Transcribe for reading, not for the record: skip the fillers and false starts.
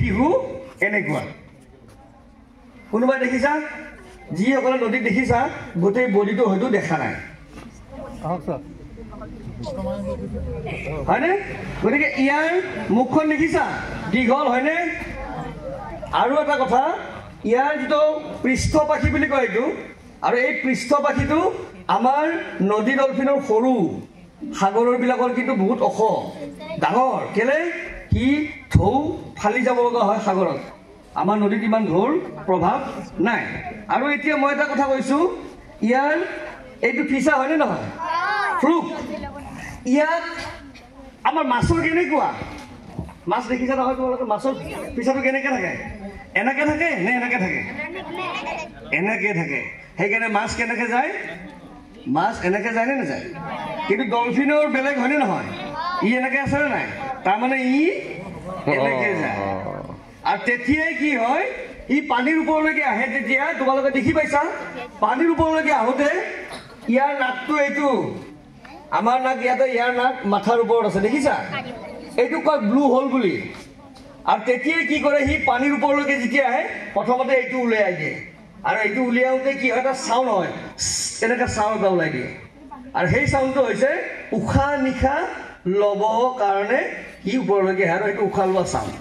শিহু এনেকুৱা কোনোবাই দেখিছা যিসকলে নদীত দেখিছা গোটেই বডিটো হয়তো দেখা নাই হয়নে গতিকে ইয়াৰ মুখখন দেখিছা দীঘল হয়নে আৰু এটা কথা ইয়াৰ যিটো পৃষ্ঠপাখি বুলি কয় এইটো আৰু এই পৃষ্ঠপাখিটো আমাৰ নদী ডলফিনৰ সৰু সাগৰৰ বিলাকৰ কিন্তু বহুত ওখ ডাঙৰ কেলে কি ঢৌ ফালি যাব লগা হয় সাগৰত আমাৰ নদীত ইমান ঢৌৰ প্ৰভাৱ নাই আৰু এতিয়া মই এটা কথা কৈছো ইয়াৰ এইটো ফিছা হয়নে নহয় ফ্লুক ইয়াত আমাৰ মাছৰ কেনেকুৱা মাছ দেখিছা নহয় তোমালোকে মাছৰ ফিছাটো কেনেকৈ থাকে এনেকৈ থাকে নে এনেকৈ থাকে এনেকৈ থাকে সেইকাৰণে মাছ কেনেকৈ যায় মাছ এনেকৈ যায় নে নাযায় কিন্তু ডলফিনৰ বেলেগ হয়নে নহয় ই এনেকৈ আছে নে নাই তাৰমানে ই এনেকৈ যায় আৰু তেতিয়াই কি হয় ই পানীৰ ওপৰলৈকে আহে তেতিয়া তোমালোকে দেখি পাইছা পানীৰ ওপৰলৈকে আহোঁতে ইয়াৰ নাকটো এইটো আমাৰ নাক ইয়াতে ইয়াৰ নাক মাথাৰ ওপৰত আছে দেখিছা এইটো কয় ব্লু হোল বুলি আৰু তেতিয়াই কি কৰে সি পানীৰ ওপৰলৈকে যেতিয়া আহে প্ৰথমতে এইটো উলিয়াই দিয়ে আৰু এইটো উলিয়াওঁতে কি হয় এটা চাউণ্ড হয় তেনেকৈ চাউণ্ড এটা ওলাই দিয়ে আৰু সেই চাউণ্ডটো হৈছে উশাহ নিশাহ ল'বৰ কাৰণে সি ওপৰলৈকে আহে আৰু এইটো উশাহ লোৱা চাউণ্ড